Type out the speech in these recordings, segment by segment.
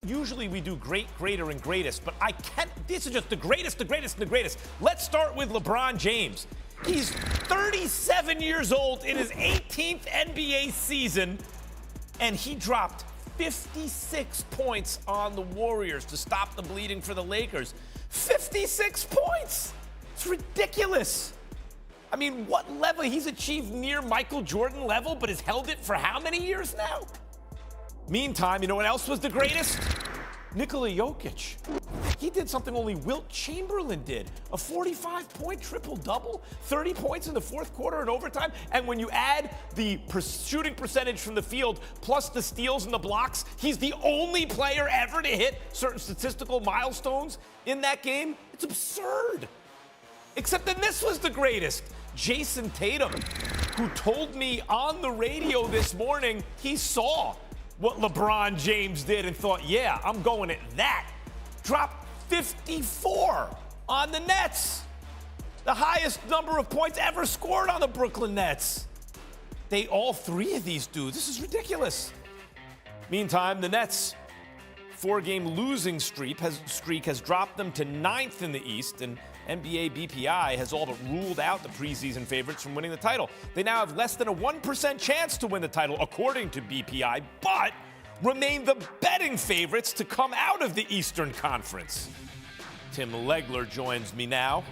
Usually we do great, greater, and greatest, but I can't. This is just the greatest, the greatest, and the greatest. Let's start with LeBron James. He's 37 years old in his 18th NBA season, and he dropped 56 points on the Warriors to stop the bleeding for the Lakers. 56 points! It's ridiculous. I mean, what level? He's achieved near Michael Jordan level, but has held it for how many years now? Meantime, you know what else was the greatest? Nikola Jokic. He did something only Wilt Chamberlain did. A 45-point triple-double, 30 points in the fourth quarter and overtime. And when you add the shooting percentage from the field plus the steals and the blocks, he's the only player ever to hit certain statistical milestones in that game. It's absurd. Except that this was the greatest. Jason Tatum, who told me on the radio this morning he saw what LeBron James did and thought, yeah, I'm going at that. Dropped 54 on the Nets. The highest number of points ever scored on the Brooklyn Nets. All three of these dudes, this is ridiculous. Meantime, the Nets' four-game losing streak has dropped them to 9th in the East, and NBA BPI has all but ruled out the preseason favorites from winning the title. They now have less than a 1% chance to win the title, according to BPI, but remain the betting favorites to come out of the Eastern Conference. Tim Legler joins me now.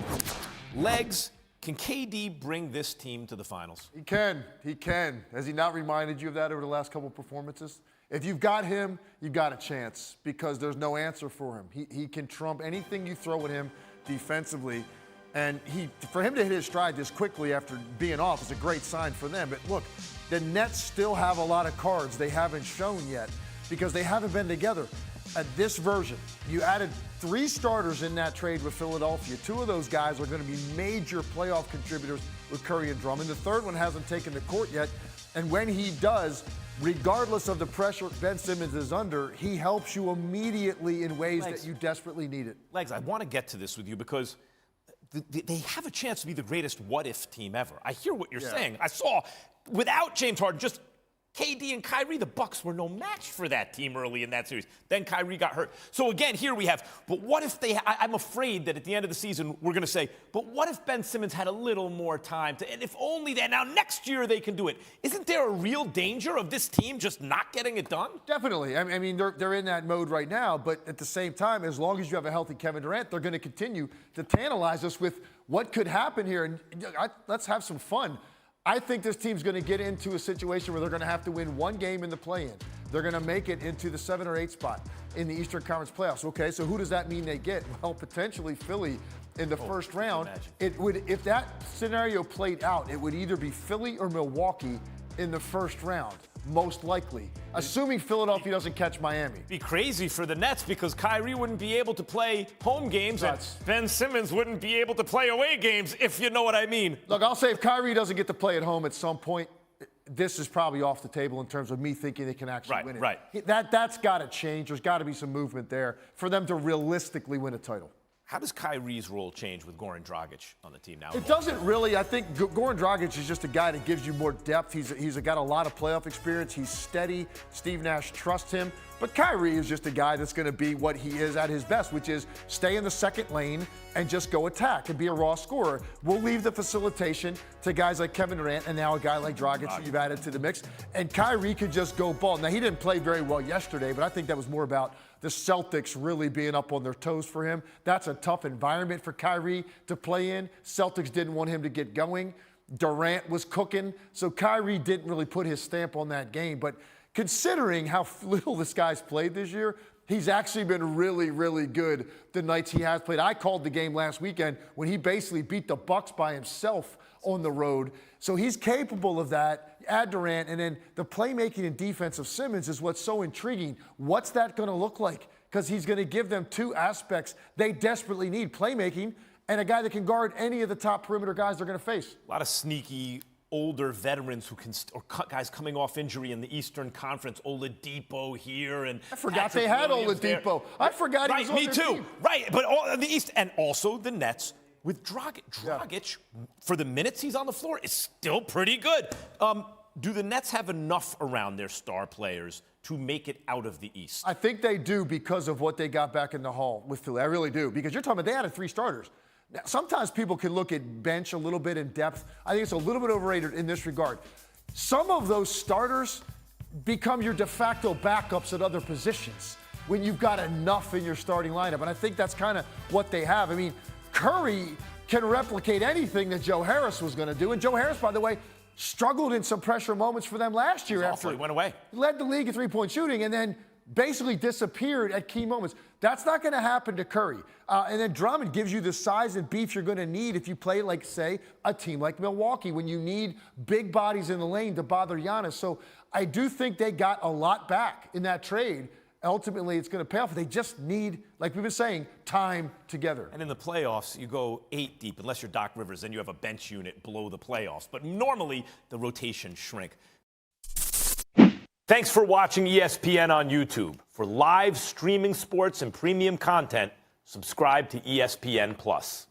Legs, can KD bring this team to the finals? He can. He can. Has he not reminded you of that over the last couple of performances? If you've got him, you've got a chance because there's no answer for him. He can trump anything you throw at him defensively. And for him to hit his stride this quickly after being off is a great sign for them. But look, the Nets still have a lot of cards they haven't shown yet because they haven't been together. At this version, you added 3 starters in that trade with Philadelphia. 2 of those guys are going to be major playoff contributors with Curry and Drummond. The third one hasn't taken the court yet. And when he does, regardless of the pressure Ben Simmons is under, he helps you immediately in ways that you desperately need it. Legs, I want to get to this with you because they have a chance to be the greatest what-if team ever. I hear what you're saying. I saw, without James Harden, just KD and Kyrie, the Bucks were no match for that team early in that series. Then Kyrie got hurt. So again, here we have, but what if I'm afraid that at the end of the season, we're going to say, but what if Ben Simmons had a little more time and if only that, now next year they can do it. Isn't there a real danger of this team just not getting it done? Definitely. I mean, they're in that mode right now, but at the same time, as long as you have a healthy Kevin Durant, they're going to continue to tantalize us with what could happen here. And let's have some fun. I think this team's going to get into a situation where they're going to have to win one game in the play-in. They're going to make it into the 7 or 8 spot in the Eastern Conference playoffs. Okay, so who does that mean they get? Well, potentially Philly in the first round. It would, if that scenario played out, it would either be Philly or Milwaukee in the first round, most likely, assuming Philadelphia doesn't catch Miami. It'd be crazy for the Nets because Kyrie wouldn't be able to play home games and Ben Simmons wouldn't be able to play away games, if you know what I mean. Look, I'll say if Kyrie doesn't get to play at home at some point, this is probably off the table in terms of me thinking they can actually win it. Right. That's got to change. There's got to be some movement there for them to realistically win a title. How does Kyrie's role change with Goran Dragic on the team now? It doesn't really. I think Goran Dragic is just a guy that gives you more depth. He's got a lot of playoff experience. He's steady. Steve Nash trusts him. But Kyrie is just a guy that's going to be what he is at his best, which is stay in the second lane and just go attack and be a raw scorer. We'll leave the facilitation to guys like Kevin Durant and now a guy like Dragic who you've added to the mix. And Kyrie could just go ball. Now, he didn't play very well yesterday, but I think that was more about the Celtics really being up on their toes for him. That's a tough environment for Kyrie to play in. Celtics didn't want him to get going. Durant was cooking, so Kyrie didn't really put his stamp on that game. But considering how little this guy's played this year, he's actually been really, really good the nights he has played. I called the game last weekend when he basically beat the Bucks by himself on the road. So he's capable of that. Add Durant, and then the playmaking and defense of Simmons is what's so intriguing. What's that going to look like? Because he's going to give them 2 aspects they desperately need, playmaking and a guy that can guard any of the top perimeter guys they're going to face. A lot of sneaky older veterans who can, or guys coming off injury in the Eastern Conference. Oladipo here, and I forgot they had Oladipo. I forgot he was on their team. Me too. Right, but all in the East, and also the Nets with Dragic. Dragic, for the minutes he's on the floor, is still pretty good. Do the Nets have enough around their star players to make it out of the East? I think they do because of what they got back in the hall with Philly. I really do. Because you're talking about they added 3 starters. Now, sometimes people can look at bench a little bit in depth. I think it's a little bit overrated in this regard. Some of those starters become your de facto backups at other positions when you've got enough in your starting lineup. And I think that's kind of what they have. I mean, Curry can replicate anything that Joe Harris was going to do. And Joe Harris, by the way, struggled in some pressure moments for them last year after he went away. He led the league in three-point shooting and then basically disappeared at key moments. That's not going to happen to Curry. And then Drummond gives you the size and beef you're going to need if you play like, say, a team like Milwaukee, when you need big bodies in the lane to bother Giannis. So I do think they got a lot back in that trade. Ultimately, it's going to pay off. They just need, like we've been saying, time together. And in the playoffs, you go 8 deep, unless you're Doc Rivers, then you have a bench unit below the playoffs. But normally, the rotations shrink. Thanks for watching ESPN on YouTube. For live streaming sports and premium content, subscribe to ESPN+.